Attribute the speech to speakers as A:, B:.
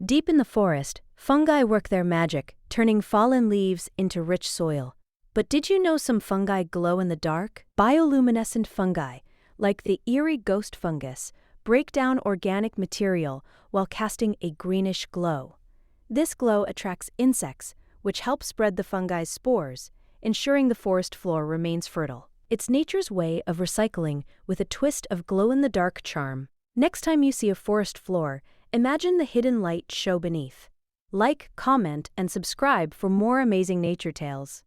A: Deep in the forest, fungi work their magic, turning fallen leaves into rich soil. But did you know some fungi glow in the dark? Bioluminescent fungi, like the eerie ghost fungus, break down organic material while casting a greenish glow. This glow attracts insects, which help spread the fungi's spores, ensuring the forest floor remains fertile. It's nature's way of recycling with a twist of glow-in-the-dark charm. Next time you see a forest floor, imagine the hidden light show beneath. Like, comment, and subscribe for more amazing nature tales.